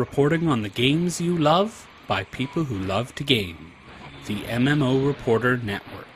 reporting on the games you love by people who love to game. The MMO Reporter Network.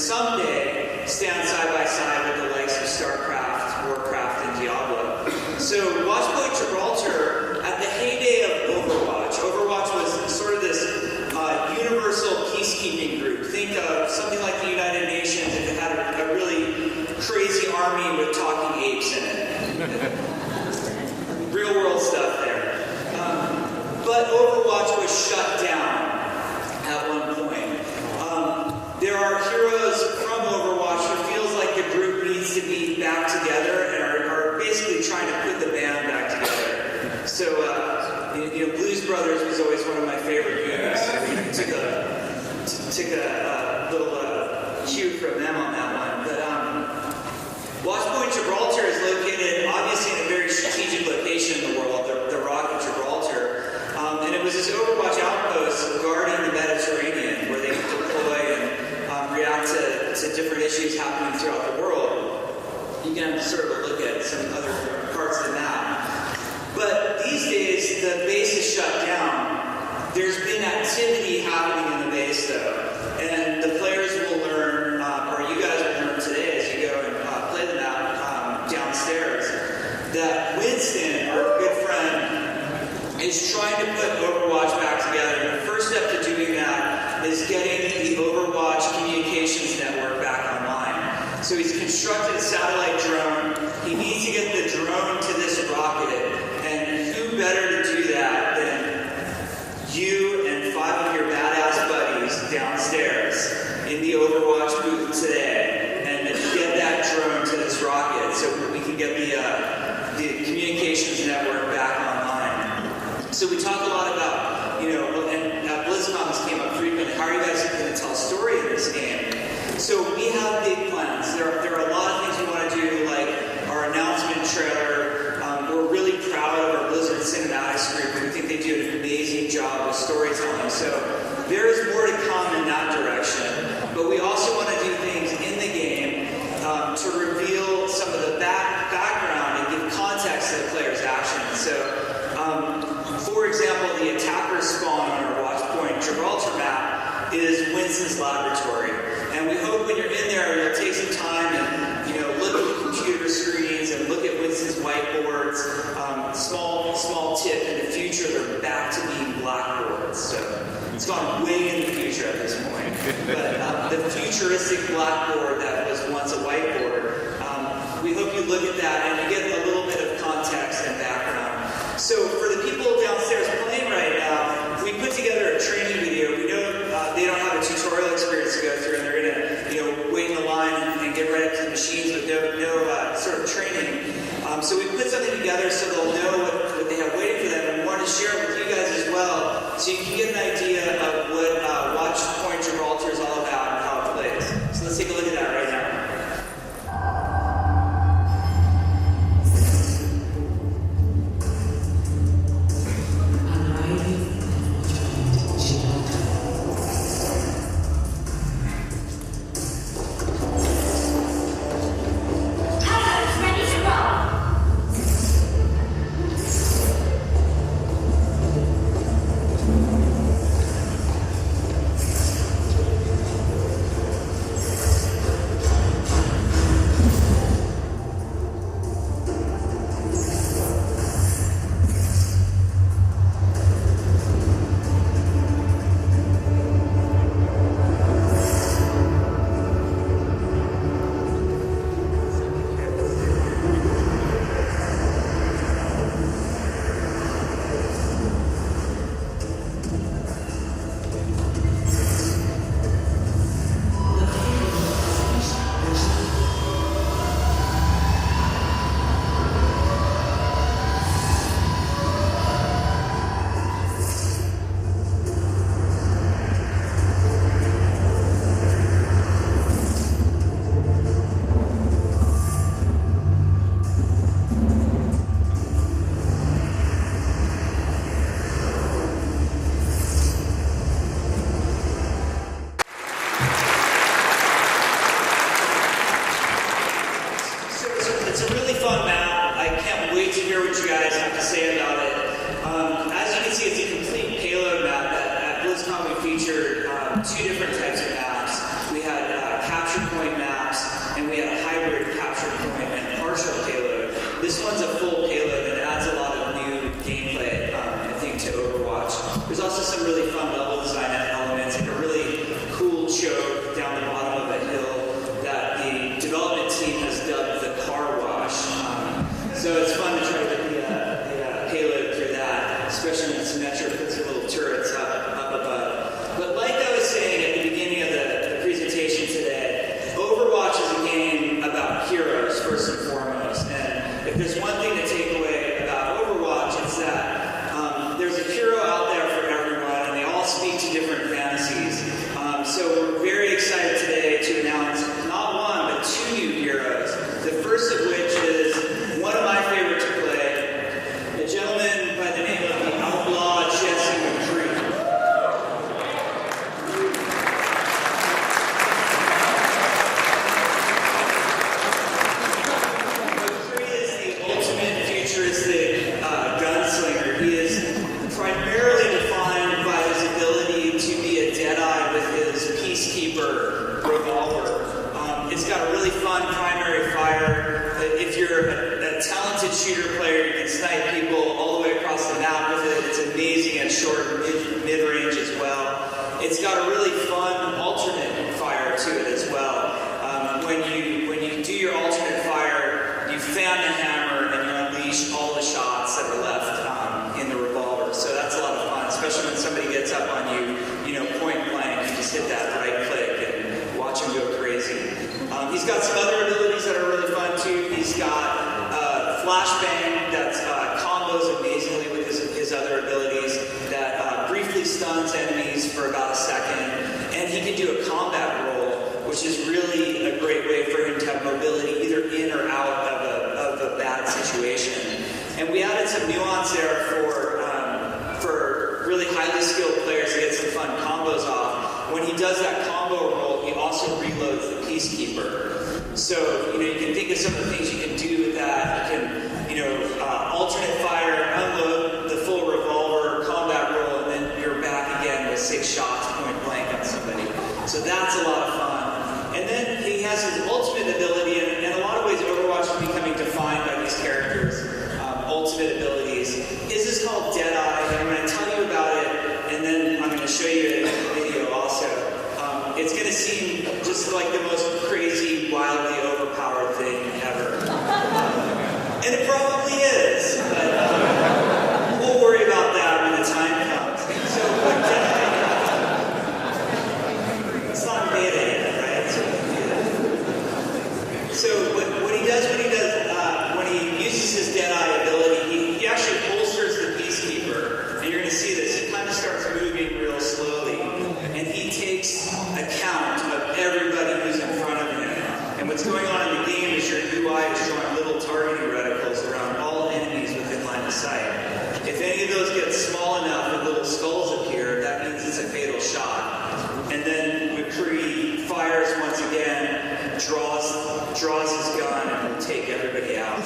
Someday stand side by side with the likes of StarCraft, Warcraft, and Diablo. army with talking apes in it. Real world stuff there. But Overwatch was shut down at one point. There are heroes from Overwatch who feels like the group needs to be back together and are basically trying to put the band back together. So, Blues Brothers was always one of my favorite movies. Took a little cue from them on that one. But Watchpoint Gibraltar is located obviously in a very strategic location in the world, the Rock of Gibraltar. And it was this Overwatch outpost guarding the Mediterranean where they could deploy and react to different issues happening throughout the world. You can sort of look at some other parts of the map. But these days, the base is shut down. There's been activity happening in the base, though. And the players will learn, or you guys will learn today as you go and play the map downstairs, that Winston, our good friend, is trying to put Overwatch back together. And the first step to doing that is getting the Overwatch communications network back online. So he's constructed a satellite drone. He needs to get the drone to this rocket. And who better to do that than you and 5 of your badass buddies downstairs in the Overwatch booth today and get that drone to this rocket so we can get the communications network back online. So we talk a lot about, and at BlizzCon this came up frequently, how are you guys going to tell a story in this game? So we have big plans. There are a lot of things we want to do, like our announcement trailer. We're really proud of our Blizzard Cinematics group. We think they do an amazing job with storytelling. So there is more to come in that direction. But we also want to do things in the game to reveal some of the background and give context to the player's actions. So, for example, the attacker spawn on our Watchpoint Gibraltar map is Winston's laboratory. And we hope when you're in there, you'll take some time and look at the computer screens and look at Winston's whiteboards. Small tip, in the future, they're back to being blackboards. So it's gone way in the future at this point. But the futuristic blackboard that was once a whiteboard, we hope you look at that and you get a little bit of context and background. So for the people downstairs playing right now, we put together a training video. We know they don't have a tutorial experience to go through, and they're going to wait in the line and get right up to the machines with no sort of training. So we put something together so they'll know what they have waiting for them, and we wanted to share it with you guys as well, so you can get an idea of what Watchpoint Gibraltar is all about and how it plays. So let's take a look at that right now. Two different types of maps. We had capture point maps, and we had a hybrid capture point and partial payload. This one's a full payload, and it adds a lot of new gameplay, I think, to Overwatch. There's also some really fun level design elements, like a really cool choke down the bottom of a hill that the development team has dubbed the car It's got a really fun primary fire. If you're a talented shooter player, you can snipe people all the way across the map with it. It's amazing at short and mid-range as well. It's got a really fun alternate fire to it as well. When you do your alternate fire, you fan the hammer and you unleash all the shots that are left in the revolver. So that's a lot of fun, especially when somebody gets up on you, point blank. You just hit that right click and watch him go crazy. He's got some other abilities that are really fun too. He's got flashbang that combos amazingly with his other abilities that briefly stuns enemies for about a second. And he can do a combat roll, which is really a great way for him to have mobility either in or out of a bad situation. And we added some nuance there for really highly skilled players to get some fun combos off. When he does that combo roll, he also reloads the Peacekeeper. So, you can think of some of the things you can do with that. You can, alternate fire, unload the full revolver, combat roll, and then you're back again with 6 shots point blank on somebody. So that's a lot of fun. And then he has his ultimate ability, and in a lot of ways Overwatch is becoming defined by these characters' ultimate abilities. His is called Deadeye, and I'm going to tell you about it, and then I'm going to show you a video also. It's going to seem just like the most crazy, wildly overpowered thing ever. And it probably is, but we'll worry about that when the time comes. So what Deadeye does, it's not beta yet, right? So what he does when he uses his Deadeye ability, he actually holsters the Peacekeeper, and you're going to see this. He kind of starts moving real slowly, and he takes account of everybody who's in front of him. And what's going on in the game is your UI is showing little targeting reticles around all enemies within line of sight. If any of those get small enough and little skulls appear, that means it's a fatal shot. And then McCree fires once again, draws his gun, and will take everybody out.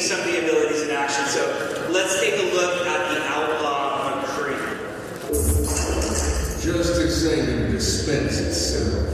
Some of the abilities in action. So let's take a look at the Outlaw McCree. Just a second, dispense itself.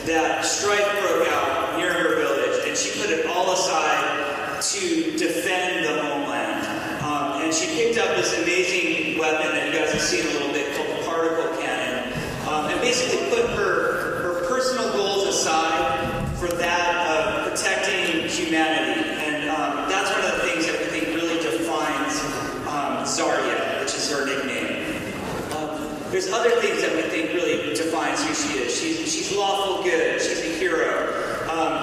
That strife broke out near her village, and she put it all aside to defend the homeland. And she picked up this amazing weapon that you guys have seen a little bit called the particle cannon, and basically put her personal goals aside for that of protecting humanity. And that's one of the things that we think really defines Zarya, which is her nickname. There's other things that we think really defines who she is. She's lawful good. She's a hero.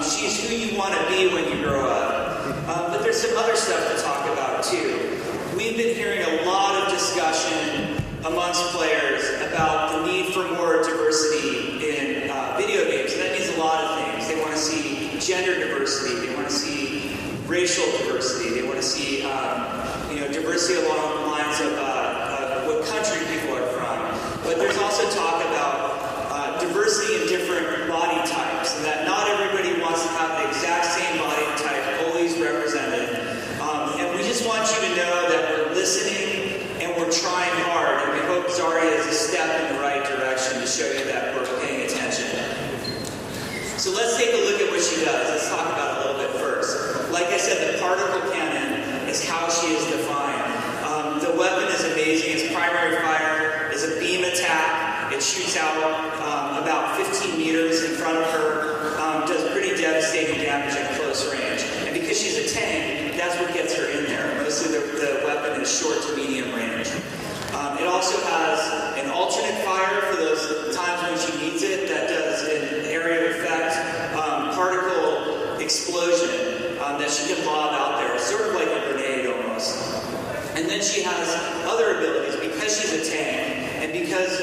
She's who you want to be when you grow up. But there's some other stuff to talk about too. We've been hearing a lot of discussion amongst players about the need for more diversity in video games. And that means a lot of things. They want to see gender diversity. They want to see racial diversity. They want to see diversity along the lines of what country people are from. But there's also talk about diversity in different body types, and that not everybody wants to have the exact same body type always represented. And we just want you to know that we're listening and we're trying hard, and we hope Zarya is a step in the right direction to show you that we're paying attention. So let's take a look at what she does. Let's talk about it a little bit first. Like I said, the particle cannon is how she is defined. The weapon is amazing. Its primary fire is a beam attack. It shoots out about 15 meters in front of her, does pretty devastating damage at close range. And because she's a tank, that's what gets her in there. Mostly the weapon is short to medium range. It also has an alternate fire for those times when she needs it. That does an area of effect particle explosion that she can lob out there, sort of like a grenade almost. And then she has other abilities because she's a tank and because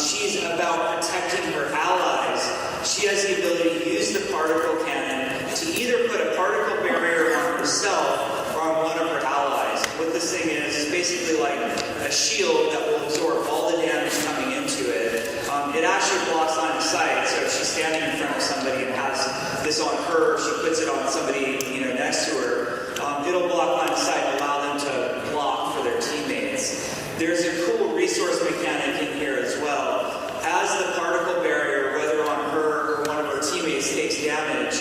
she's about protecting her allies. She has the ability to use the particle cannon to either put a particle barrier on herself or on one of her allies. What this thing is basically like a shield that will absorb all the damage coming into it. It actually blocks line of sight, so if she's standing in front of somebody and has this on her, she puts it on somebody next to her, it'll block line of sight and allow them to block for their teammates. There's a cool resource mechanic in here as well. As the particle barrier, whether on her or one of her teammates, takes damage,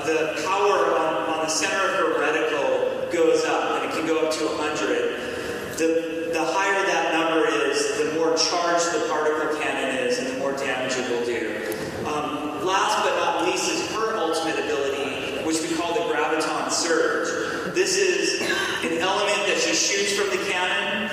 the power on the center of her reticle goes up, and it can go up to 100. The higher that number is, the more charged the particle cannon is, and the more damage it will do. Last but not least is her ultimate ability, which we call the graviton surge. This is an element that she shoots from the cannon.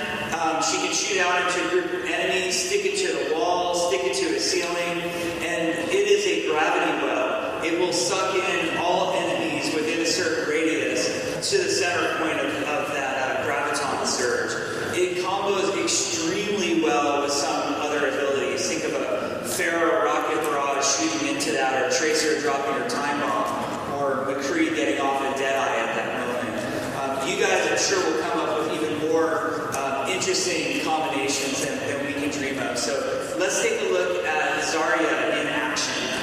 She can shoot out into a group of enemies, stick it to the wall, stick it to a ceiling, and it is a gravity well. It will suck in all enemies within a certain radius to the center point of that graviton surge. It combos extremely well with some other abilities. Think of a Pharaoh rocket barrage shooting into that, or Tracer dropping her time bomb, or McCree getting off a Deadeye at that moment. You guys, I'm sure, will come up with even more interesting combinations than we can dream of. So let's take a look at Zarya in action.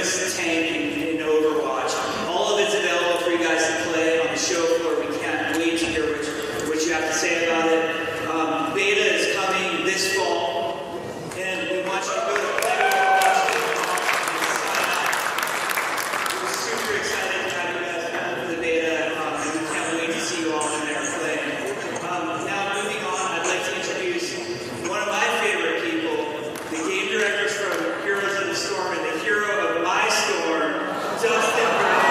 greatest tank in Overwatch. All of it's available for you guys to play on the show floor. We can't wait to hear what you have to say about it. Beta is coming this fall, and we want you to go to playoverwatch.com and sign up. We're super excited to have you guys come for the beta, and we can't wait to see you all in there playing. Now, moving on, I'd like to introduce one of my favorite people, the game directors from Heroes of the Storm and the hero of my storm, Dustin Brown.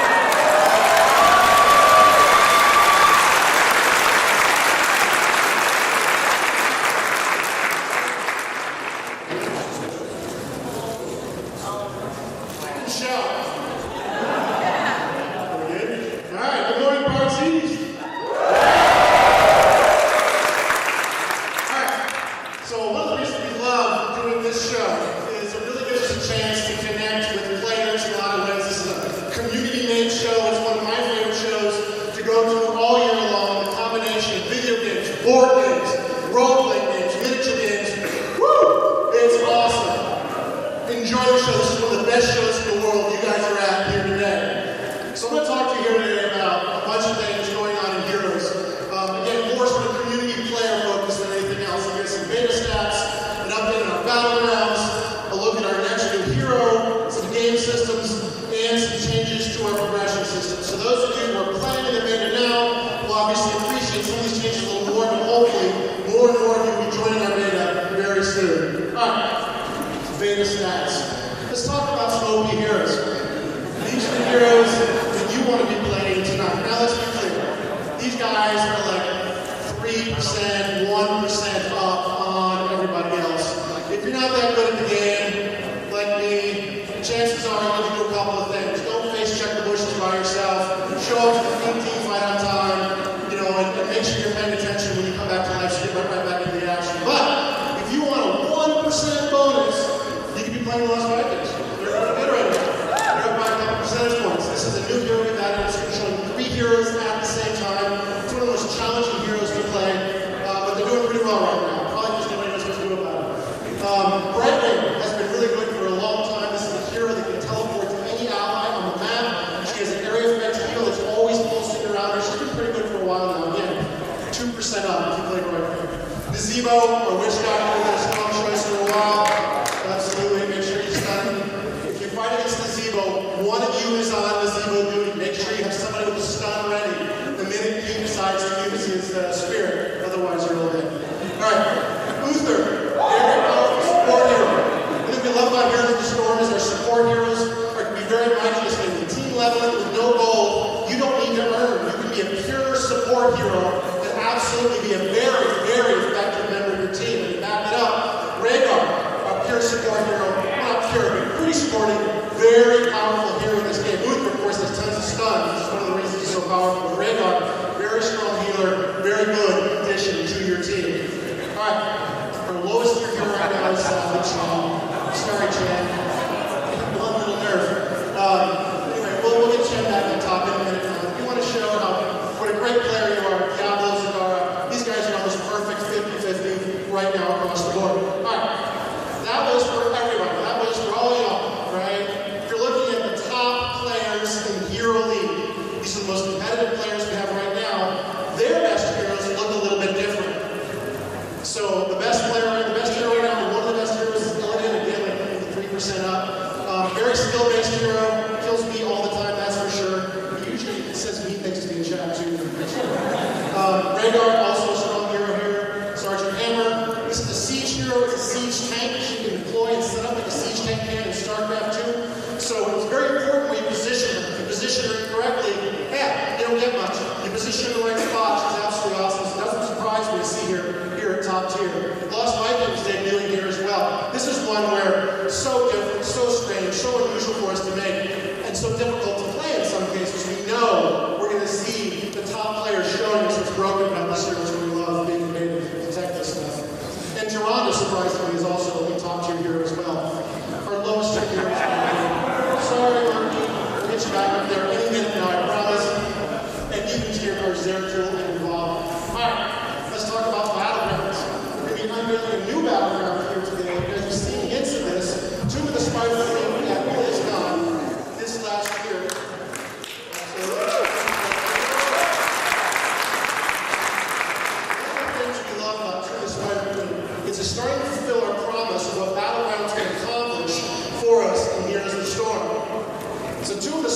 Let's talk about battlegrounds. We're going to be unveiling a new battleground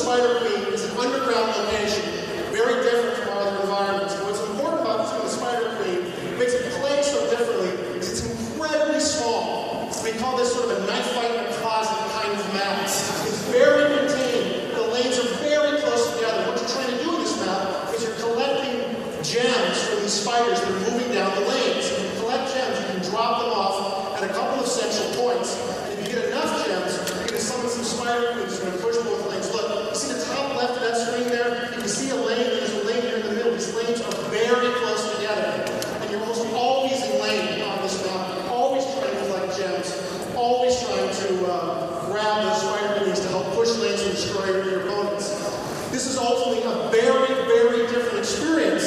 Spider Queen is an underground location, very different from our other environments. And what's important about the Spider Queen, makes it play so differently, is it's incredibly small. We call this sort of a knife fight in a closet kind of map. It's very contained. The lanes are very close together. What you're trying to do in this map is you're collecting gems from these spiders that are moving down the lanes. If you collect gems, you can drop them off at a couple of central points. And if you get enough gems, you're going to summon some spider queens who are going to push both lanes. Look, you see the top left of that screen there? You can see a lane, and there's a lane here in the middle. These lanes are very close together. And you're almost always in lane on this map. You're always trying to collect gems. Always trying to grab those spider queens to help push lanes and destroy your opponents. This is ultimately a very, very different experience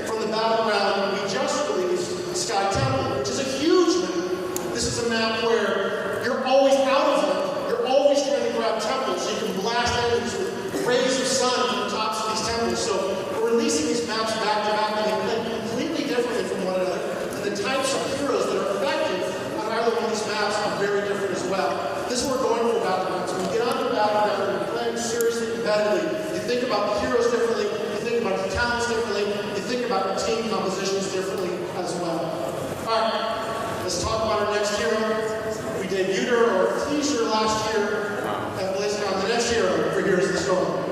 from the battleground we just released, Sky Temple, which is a huge map. This is a map where you're always out of it. You're always trying to grab temples so you can blast enemies with rays of sun from the tops of these temples. So we're releasing these maps back to back, and they play completely differently from one another. And the types of heroes that are effective on either one of these maps are very different as well. This is what we're going for battlegrounds. When you get onto the battleground and you're playing seriously competitively, you think about the heroes differently, you think about the talents differently, you think about your team compositions differently as well. Alright, let's talk about our next hero. We debuted her or teased her last year at BlizzCon. The next hero for Heroes of the Storm.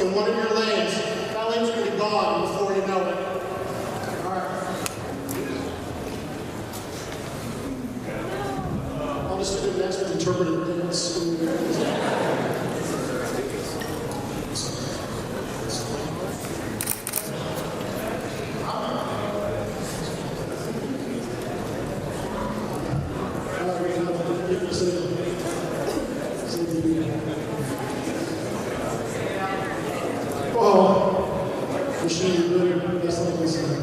in one of your lanes, that lane's machine really that's like this.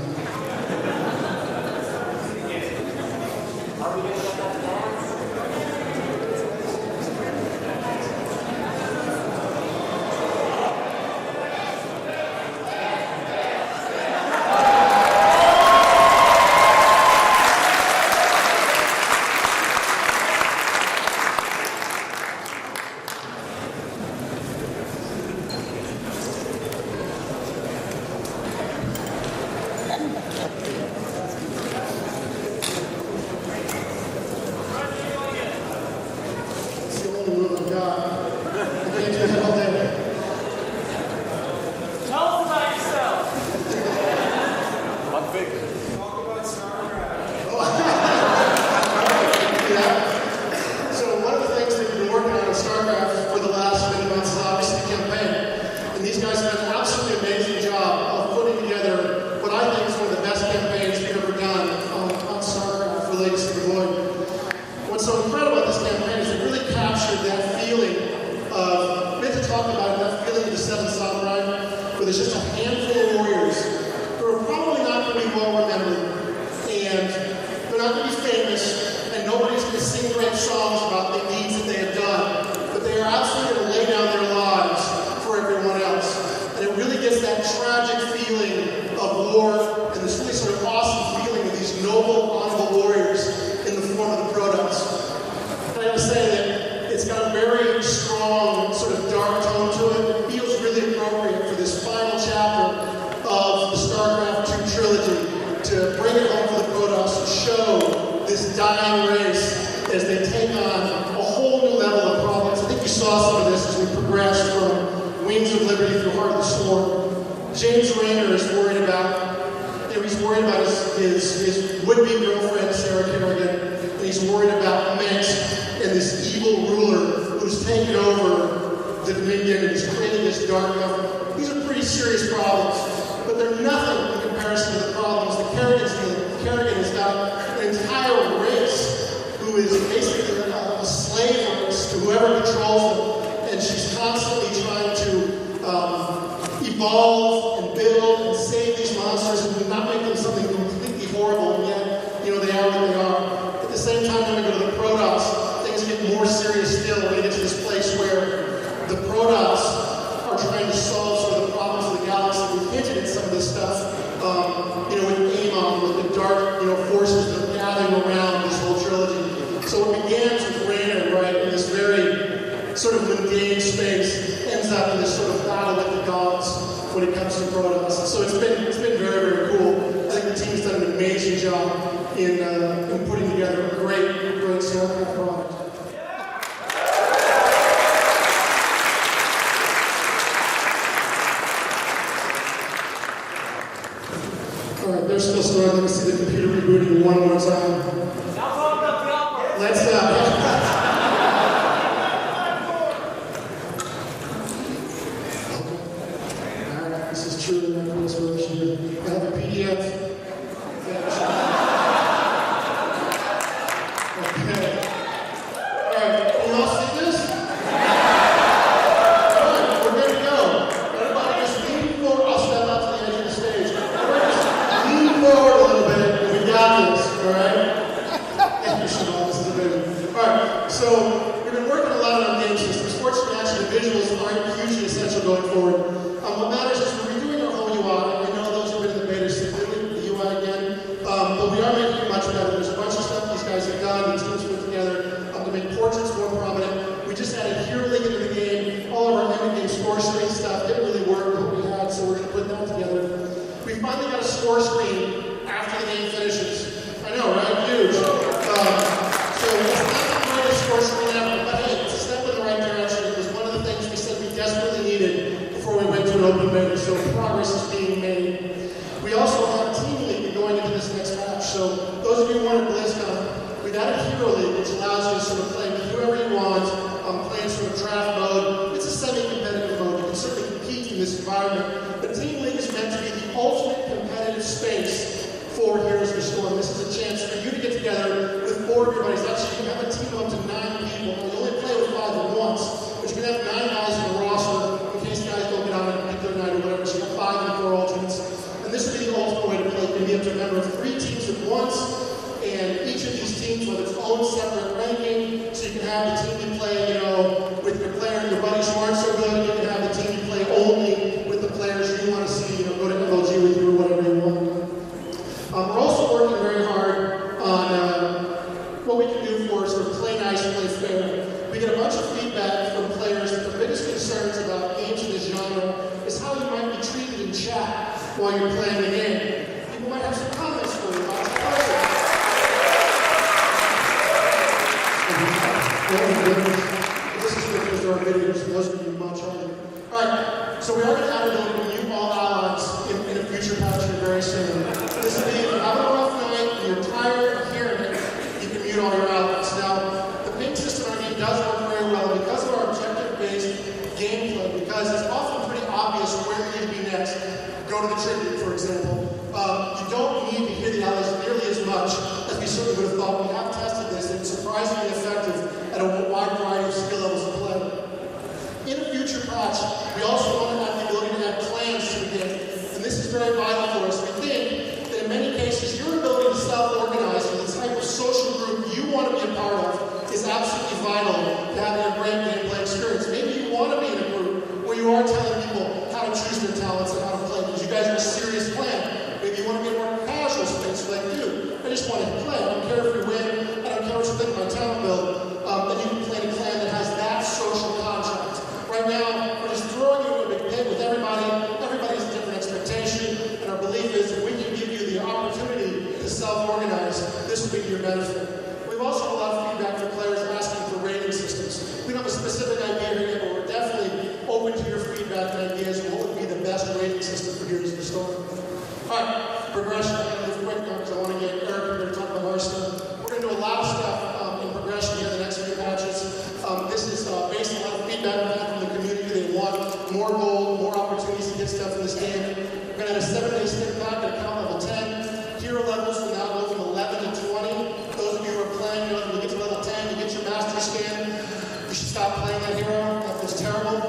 But you can have 9 guys in the roster in case guys don't get on a particular night or whatever, so you have 5 and 4 alternates. chat while you're playing the game. People might have some comments for you about your This is because there are videos, so those are going to be much harder. Alright, so we are going to add a ability to mute all allies in a future patch here very soon. This will be if you have a rough night and you're tired of hearing it, you can mute all your allies. Now, the ping system on game does work very well because of our objective-based gameplay, because it's often pretty obvious where you need to be next. Go to the tribute, for example. You don't need to hear the allies nearly as much as we certainly would have thought. We have tested this, and it's surprisingly effective at a wide variety of skill levels of play. In a future patch, we also want to have the ability to add clans to the game. And this is very vital for us. We think that in many cases, your ability to self-organize and the type of social group you want to be a part of is absolutely vital to having a great gameplay experience. Maybe you want to be in a group where you are telling people how to choose their talents and how to play, because you guys are a serious clan. Maybe you want to be in a more casual space like you. I just want to play. I don't care if you win. I don't care what you think of my talent build. Then you can play in a clan that has that social contract. Right now, we're just throwing you into a big pit with everybody. Everybody has a different expectation. And our belief is if we can give you the opportunity to self-organize, this will be to your benefit. We've also had a lot of feedback from players asking for rating systems. We don't have a specific idea here yet, but we're definitely open to your feedback and ideas on what would be the best rating system for Heroes of the Storm. Alright, progression. I'm going to move quick now because I want to get Eric here to talk about Hearthstone. We're going to do a lot of stuff in progression here in the next few patches. This is based on a lot of feedback we've had from the community. They want more gold, more opportunities to get stuff in this game. We're going to have a 7-day stick pack at account level 10. Hero levels will now go from 11 to 20. Those of you who are playing, when you get to level 10, you get your master scan. You should stop playing that hero. That feels terrible.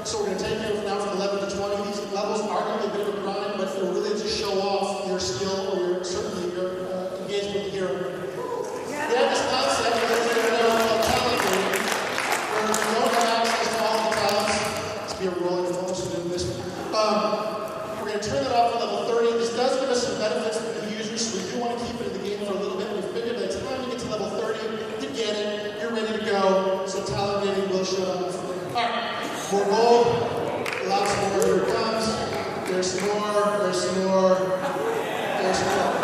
So we're going to take you now from 11 to 20. These levels are going to be a bit of a grind, but they'll really just show off your skill or certainly your engagement with the hero. We have this concept of talent game, where you don't have access to all the talents. Let's be a rolling phone, so do this one. We're going to turn that off at level 30. This does give us some benefits for the users, so we do want to keep it in the game for a little bit. We figured by the time you get to level 30, you get it, you're ready to go, so talent rating will show up. Alright, more gold, lots more, here it comes. There's some more, there's some more, there's some more.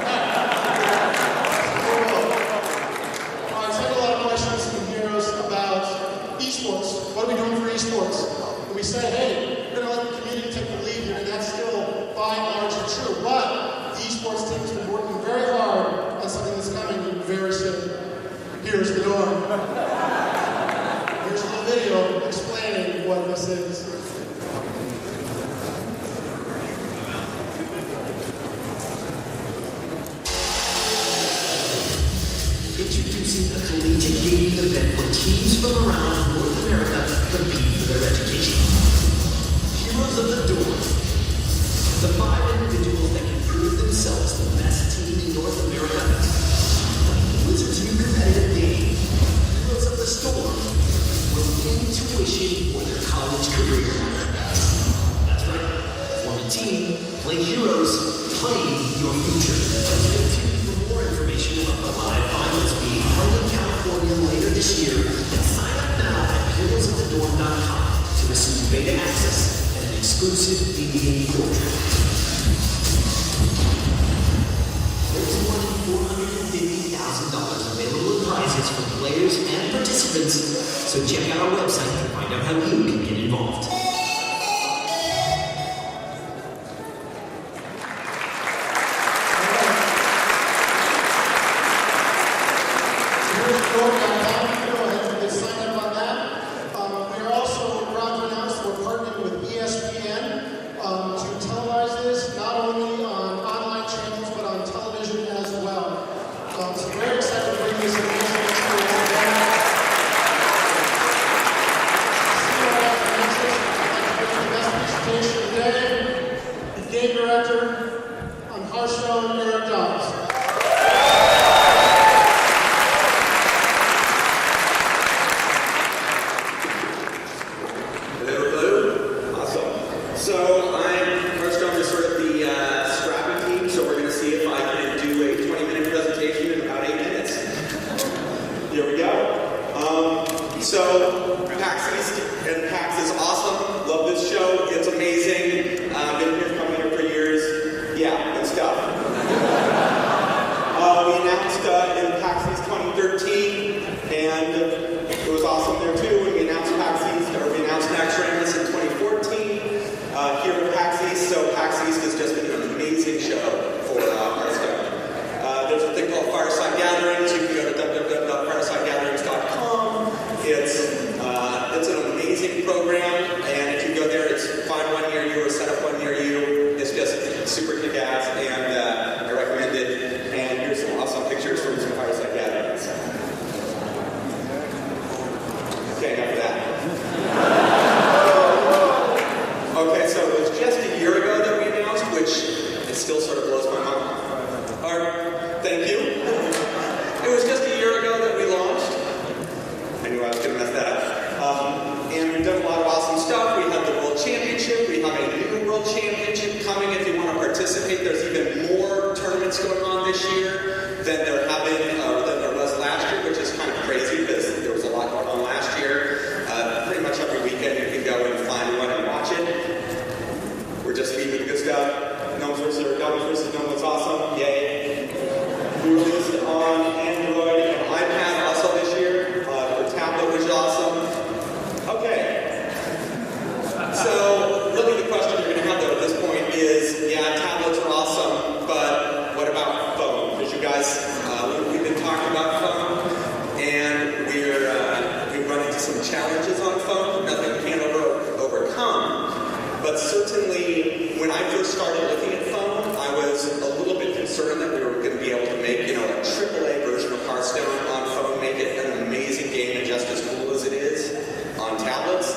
Esports. What are we doing for esports? And we say, hey, we're going to let the community take the lead here, and that's still by and large true. But the esports team has been working very hard on something that's coming very soon. Here's the door. Here's a little video explaining what this is. Introducing a collegiate gaming event where teams from around North America compete for their education. Heroes of the Dorm. The 5 individuals that can prove themselves the best team in North America. Like Wizards' new competitive game, Heroes of the Storm, will win tuition for their college career. That's right. Form a team, play heroes, play your future. Stay tuned for more information about the live finals being held in California later this year, and sign up now at heroesofthedorm.com to receive beta access and an exclusive in-game format. There's more than $450,000 available in prizes for players and participants, so check out our website to find out how you can get involved. PAX East and PAX is awesome. Love this show. It's amazing. Been here coming here for East. So PAX East has just been an amazing show for Hearthstone. There's a thing called Fireside Gatherings. You can go to www.firesidegatherings.com. It's an amazing program, and if you go there, it's find one near you or set up one near you. It's just super kick-ass, and I recommend it. And here's some awesome pictures from some Fireside Gatherings. Okay, enough of that. Okay, so it was just a year ago that we announced, which it still sort of blows my mind. Thank you. It was just a year ago that we launched. I knew I was going to mess that up. And we've done a lot of awesome stuff. We have the World Championship. We have a new World Championship coming if you want to participate. There's even more tournaments going on this year than there was last year, which is kind of crazy because there was a lot going on last year. Pretty much every weekend you can go and find one and watch it. We're just feeding the good stuff. Gnomes versus Gnomes, awesome. Yay. We released on Android and iPad also this year. For tablet, which is awesome. Okay. So, really the question you're going to have though at this point is, yeah, tablets are awesome, but what about phone? Because you guys, we've been talking about phone, and we've run into some challenges on phone, nothing we can't overcome. But certainly, when I first started looking at phone, I was a little bit concerned that we were going to be able to make, a AAA version of Hearthstone on phone, make it an amazing game and just as cool as it is on tablets.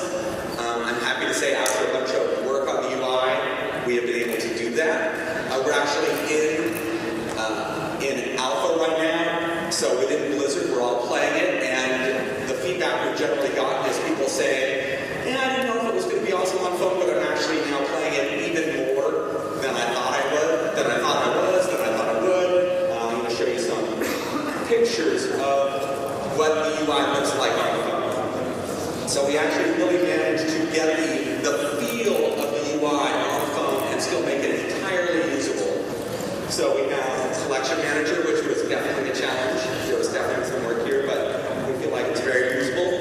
I'm happy to say after a bunch of work on the UI, we have been able to do that. We're actually in alpha right now, so within Blizzard we're all playing it, and the feedback we've generally gotten is people saying, yeah, I didn't know if it was going to be awesome on phone, but I'm actually now playing it even more than I thought I would, than I thought I would. I'm going to show you some pictures of what the UI looks like on the phone. So we actually really managed to get the feel of the UI on the phone and still make it entirely usable. So we have Collection Manager, which was definitely a challenge. There was definitely some work here, but we feel like it's very usable.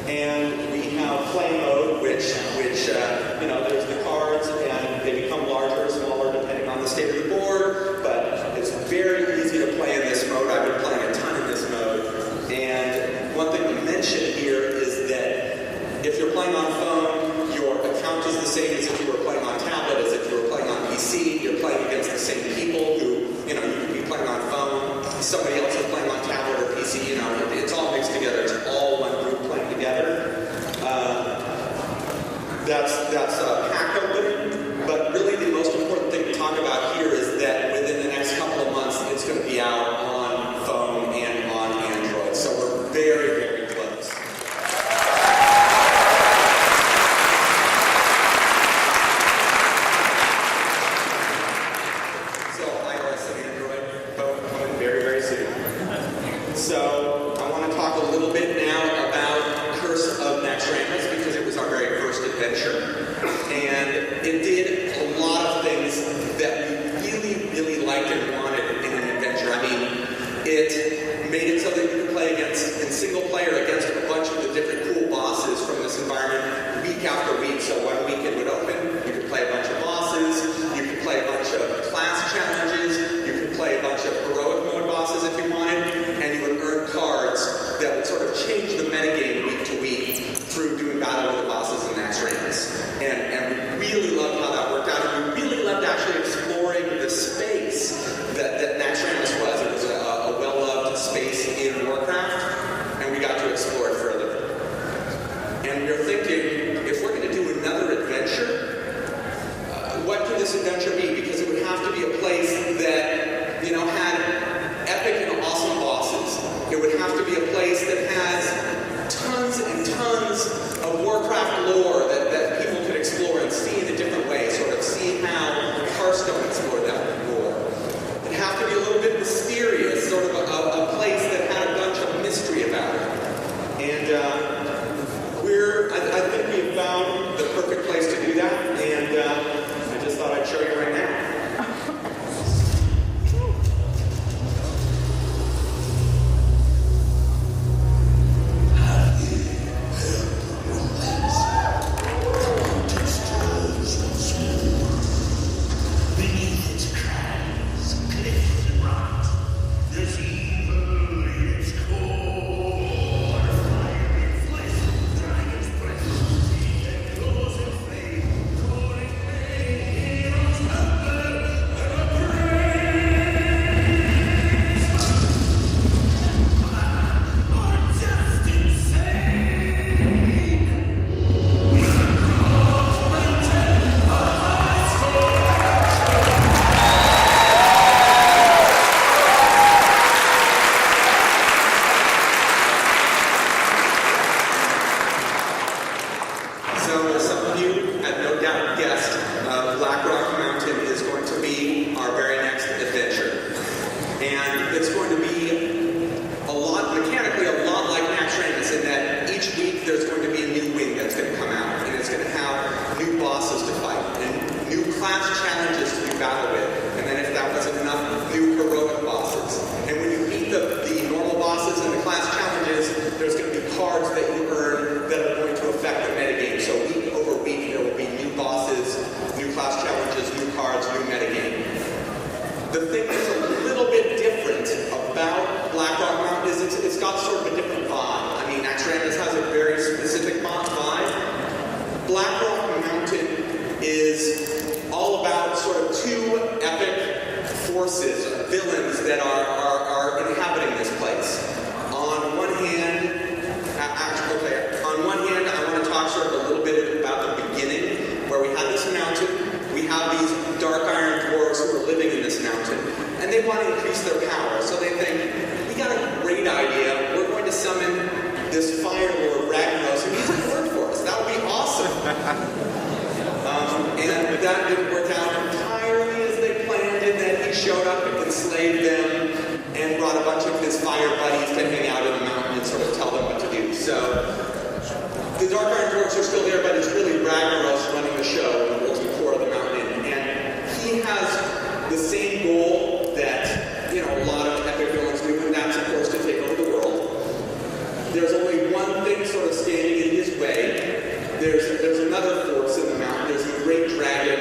And we have Play Mode, which there's the cards, and they become larger or smaller depending on the state of the board, but it's very easy to play in this mode. I've been playing a ton in this mode. And one thing to mention here is that if you're playing on phone, your account is the same as if you were playing on tablet, as if you were playing on PC. You're playing against the same people who, you could be playing on phone, somebody else is playing on tablet or PC, it's all mixed together. It's all one group playing together. That's a pack opening, but really the most important thing to talk about here is that within the next couple of months, it's going to be out on phone and on Android. So we're very, very close. So iOS and Android, both coming very, very soon. So I want to talk a little bit now about Curse of Naxxramas, because it was our very first adventure. And it did a lot of things that we really, really liked and wanted in an adventure. I mean, it made it so that you could play in single player against a bunch of the different cool bosses from this environment week after week. So one week it would open, you could play a bunch of bosses, you could play a bunch of class challenges, you could play a bunch of heroic mode bosses if you wanted, and you would earn cards that would sort of change the metagame week to week through doing battle with the bosses in Naxxramas. And we really loved how that worked out, and we really loved actually exploring the space that Naxxramas was. It was a well-loved space in Warcraft, and we got to explore it further. And we were thinking, if we're going to do another adventure, what could this adventure be? Because it would have to be a place that, had epic and awesome bosses. It would have to be a place that has tons and tons of Warcraft lore that people could explore and see in a different way, sort of see how Hearthstone explored that lore. It'd have to be a little bit mysterious, sort of a place that had a bunch of mystery about it. And I think we have found the perfect place to do that, and I just thought I'd show you right now. Have class challenges to do battle with, and then if that wasn't enough, new heroic bosses. And when you beat the normal bosses and the class challenges, there's going to be cards that you earn that are going to affect the metagame. So week over week, there will be new bosses, new class challenges, new cards, new metagame. The thing that's a little bit different about Blackrock Mountain is it's got sort of a different vibe. I mean, Naxxramas has a very specific vibe. Blackrock Mountain is all about sort of two epic forces, villains that are inhabiting this place. On one hand, I want to talk sort of a little bit about the beginning, where we had this mountain. We have these dark iron dwarves who are living in this mountain, and they want to increase their power. So they think, we got a great idea. We're going to summon this fire lord Ragnaros, and he's going to work for us. That would be awesome. And that didn't work out entirely as they planned, in that he showed up and enslaved them and brought a bunch of his fire buddies to hang out in the mountain and sort of tell them what to do. So the dark iron dwarves are still there, but it's really Ragnaros running the show in the molten core of the mountain. And he has the same goal that, a lot of epic villains do, and that's, of course, to take over the world. There's only one thing sort of standing in his way. There's another force in the mountain. There's the great dragon,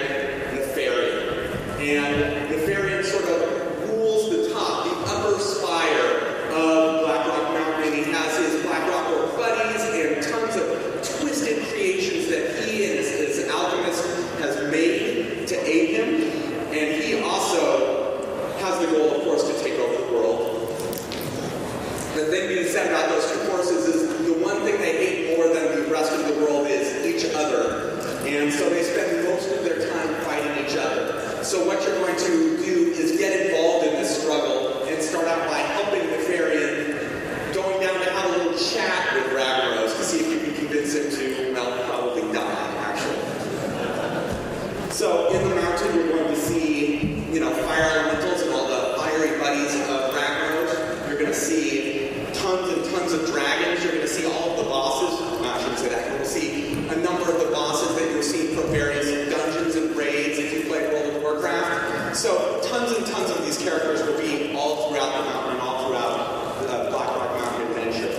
Nefarian. And Nefarian sort of rules the top, the upper spire of Blackrock Mountain. And he has his Blackrock Orc buddies and tons of twisted creations that he and his alchemist has made to aid him. And he also has the goal, of course, to take over the world. The thing being said about those two forces is the one thing they hate more than the rest of the world is each other. And so they spend most of their time fighting each other. So what you're going to do is get involved in this struggle and start out by helping Nefarian, going down to have a little chat with Ragnaros to see if you can convince him to, probably die, actually. So in the mountain, you're going to see, fire elementals and all the fiery buddies of Ragnaros. You're going to see tons and tons of dragons. You're going to see all of the bosses. I shouldn't say that. You'll see a number of the bosses that you've seen from various dungeons and raids if you play World of Warcraft. So tons and tons of these characters will be all throughout the mountain and all throughout the Blackrock Mountain adventure.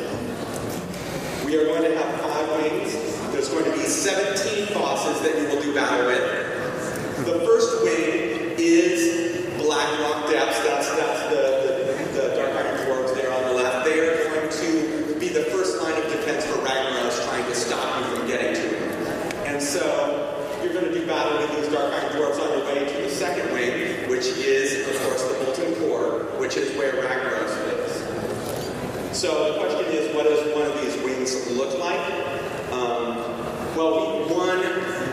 We are going to have 5 wings. There's going to be 17 bosses that you will do battle with. The first wing is Blackrock Depths. That's the Dark Iron Dwarves there on the left. They are going to be the first line of defense for Ragnaros, trying to stop you from getting to him. And so you're going to do battle with these Dark Iron Dwarves on your way to the second wing, which is, of course, the Molten Core, which is where Ragnaros lives. So the question is, what does one of these wings look like? Well, one,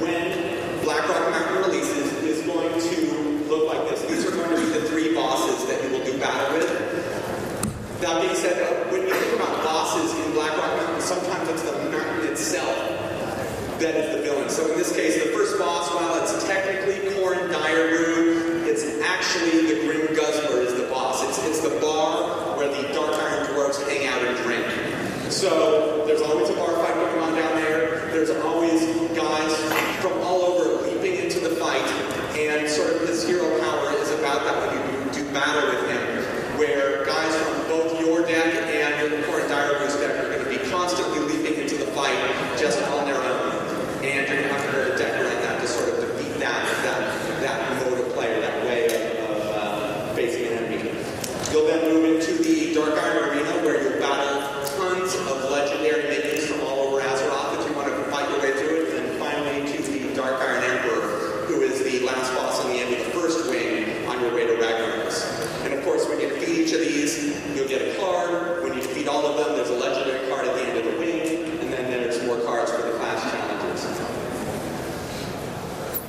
when Blackrock Mountain releases, is going to look like this. These are going to be the 3 bosses that you will do battle with. That being said, when you think about bosses in Blackrock Mountain, sometimes it's the mountain itself that is the villain. So in this case, the first boss, while it's technically Corin Direbrew, it's actually the Grim Guzzler is the boss. It's the bar where the Dark Iron Dwarves hang out and drink. So there's always a bar fight going on down there. There's always guys from all over leaping into the fight. And sort of his hero power is about that when you do battle with him, where guys from both your deck and Corin Direbrew's deck are going to be constantly leaping into the fight just on their own. And you're going to have to build a deck around that to sort of defeat that mode of play, or that way of facing an enemy. You'll then move into the Dark Iron Arena, where you'll battle tons of legendary minions from all over Azeroth if you want to fight your way through it. And finally to the Dark Iron Emperor, who is the last boss on the end of the first wing on your way to Ragnaros. And of course, when you defeat each of these, you'll get a card. When you defeat all of them, there's a legendary card at the end of the wing, and then there's more cards for the class challenges.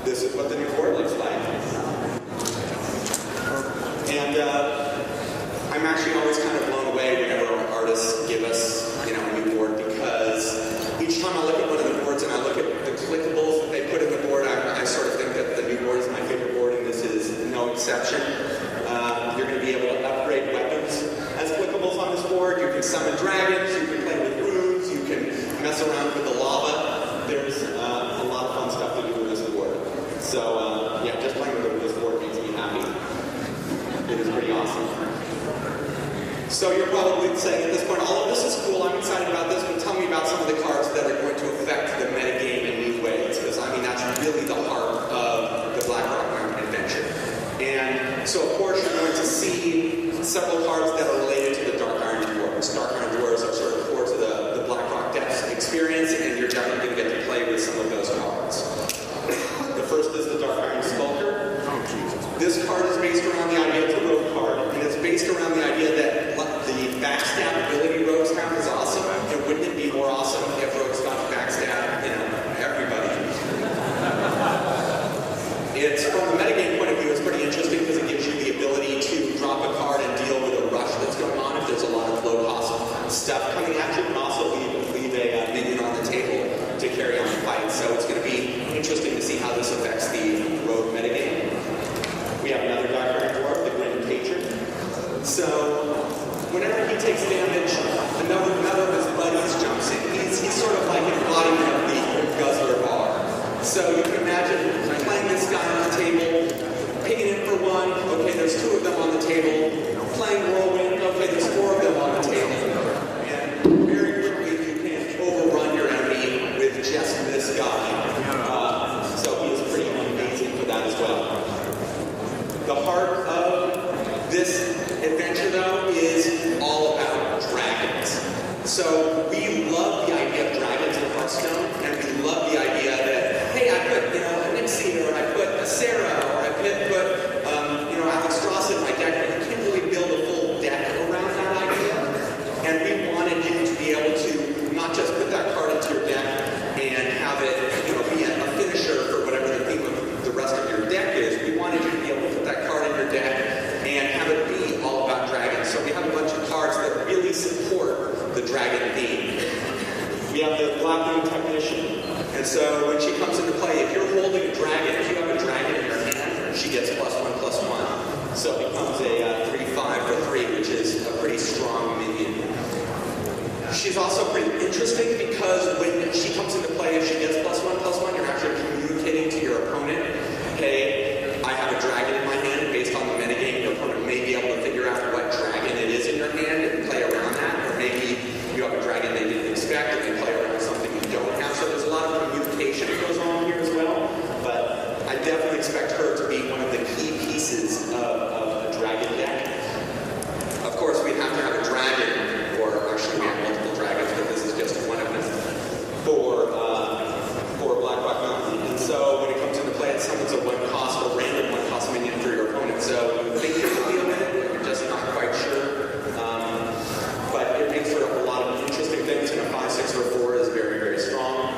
This is what the new board looks like. And I'm actually always kind of blown away whenever artists give us, a new board, because each time I look at one of the boards and I look at the clickables that they put in the board, I sort of think that the new board is my favorite board, and this is no exception. You're going to be able to upgrade weapons as clickables on this board. You can summon dragons, you can play with runes, you can mess around with the lava. There's a lot of fun stuff to do with this board. So, yeah. So you're probably saying at this point, all of this is cool, I'm excited about this, but tell me about some of the cards that are going to affect the metagame in new ways, because I mean, that's really the heart of the Black Rock Mountain adventure. And so of course you're going to see several cards that are related to the Dark Iron Dwarves. Dark Iron Dwarves are sort of core to the Black Rock Depths experience, and you're definitely going to get to play with some of those cards. The first is the Dark Iron Skulker. This card is based around the idea, it's a rogue card, and it's based around the idea that the backstab ability rogues have is awesome, and wouldn't it be more awesome if rogues got to backstab, everybody? It's, from the metagame point of view, it's pretty interesting because it gives you the ability to drop a card and deal with a rush that's going on if there's a lot of low-cost stuff coming at you, and also leave a minion on the table to carry on the fight. So it's going to be interesting to see how this affects the rogue metagame. We have another Dark Iron Dwarf, the Grim Patron. So whenever he takes damage, another of his buddies jumps in. He's sort of like an embodiment of the Guzzler Bar. So you can imagine playing this guy on the table, picking it for one, okay, there's 2 of them on the table, playing Whirlwind, okay, there's 4 of them on the table. And very quickly you can overrun your enemy with just this guy. So he is pretty amazing for that as well. The heart of this adventure, though, is all about dragons. So we love the idea of dragons in Hearthstone, and we love the idea that, hey, I put, a Nixie, or I put a Sarah, or I put Alex Strauss in my deck, but you can't really build a full deck around that idea. And we wanted you to be able to not just put that card into your deck and have it, be a finisher for whatever the theme of the rest of your deck is. We wanted you to be able to put that card in your deck and have it be all about dragons. So we have a bunch of cards that really support the dragon theme. We have the Black Moon Technician. And so when she comes into play, if you're holding a dragon, if you have a dragon in your hand, she gets +1/+1. So it becomes a 3/5 for 3, which is a pretty strong minion. She's also pretty interesting because when she comes into play, if she gets +1/+1, you're actually communicating to your opponent, hey, I have a dragon in my hand, and based on the metagame, your opponent may be able to figure out what dragon it is in your hand and play around that, or maybe you have a dragon they didn't expect and they play around something you don't have. So there's a lot of communication that goes on here as well, but I definitely expect her to be one of the key pieces of a dragon deck. Of course, we'd have to have a dragon, or actually we have multiple dragons, but this is just one of them, for Black Rock Mountain. And so when it comes into play, it summons a random one-cost minion for your opponent. So you think you can deal with it, but you're just not quite sure. But it makes for a lot of interesting things, and a 5/6 or 4 is very, very strong.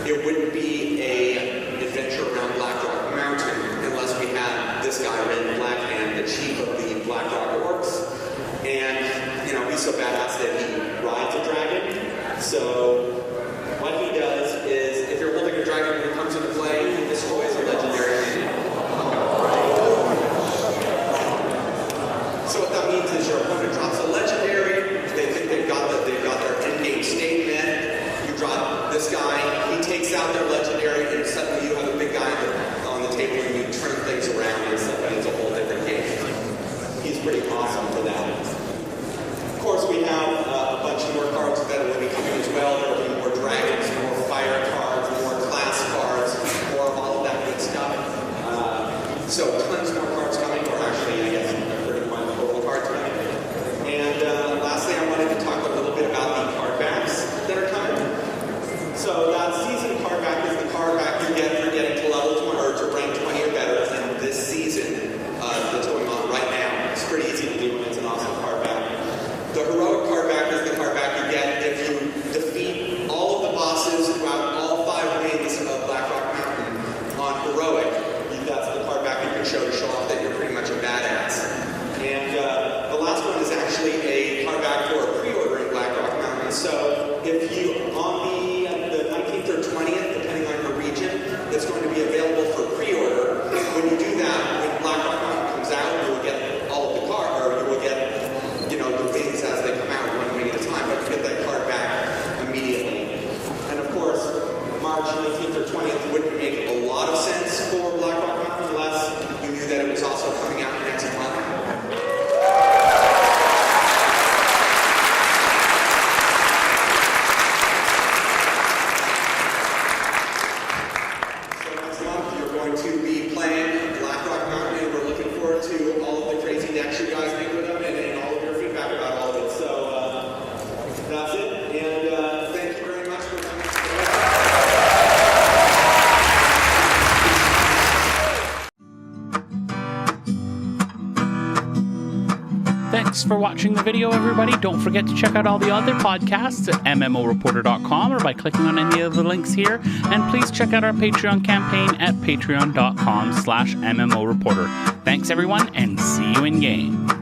It wouldn't be an adventure around Black Rock Mountain unless we had this guy, Red Blackhand, the chief of the Black Rock Orcs. And, he's so badass that he rides a dragon. So what he does is, if you're holding a dragon when it comes into play, he destroys a legendary minion. So what that means is your opponent drops a legendary, they think they've got their endgame state met, you drop this guy, he takes out their legendary, and suddenly you have a big guy on the table and you turn things around and suddenly it's a whole different game. He's pretty awesome for that. Of course, we have a bunch more cards that will be coming as well. There will be more dragons, more fire cards, more class cards, more of all of that good stuff. So tons more cards coming, or actually, I guess, 31 total cards coming. And lastly, I wanted to talk a little bit about the card backs that are coming. So that season card back is the card back you get for getting to level 20, or to rank 20 or better in this season that's going on right now. It's pretty easy to do, and it's an awesome card back. The heroic card back is the card back you get if you defeat all of the bosses throughout all 5 wings of Black Rock Mountain on heroic. That's the card back you can show Thanks for watching the video, everybody. Don't forget to check out all the other podcasts at mmoreporter.com or by clicking on any of the links here. And please check out our Patreon campaign at patreon.com/mmoreporter. Thanks, everyone, and see you in game.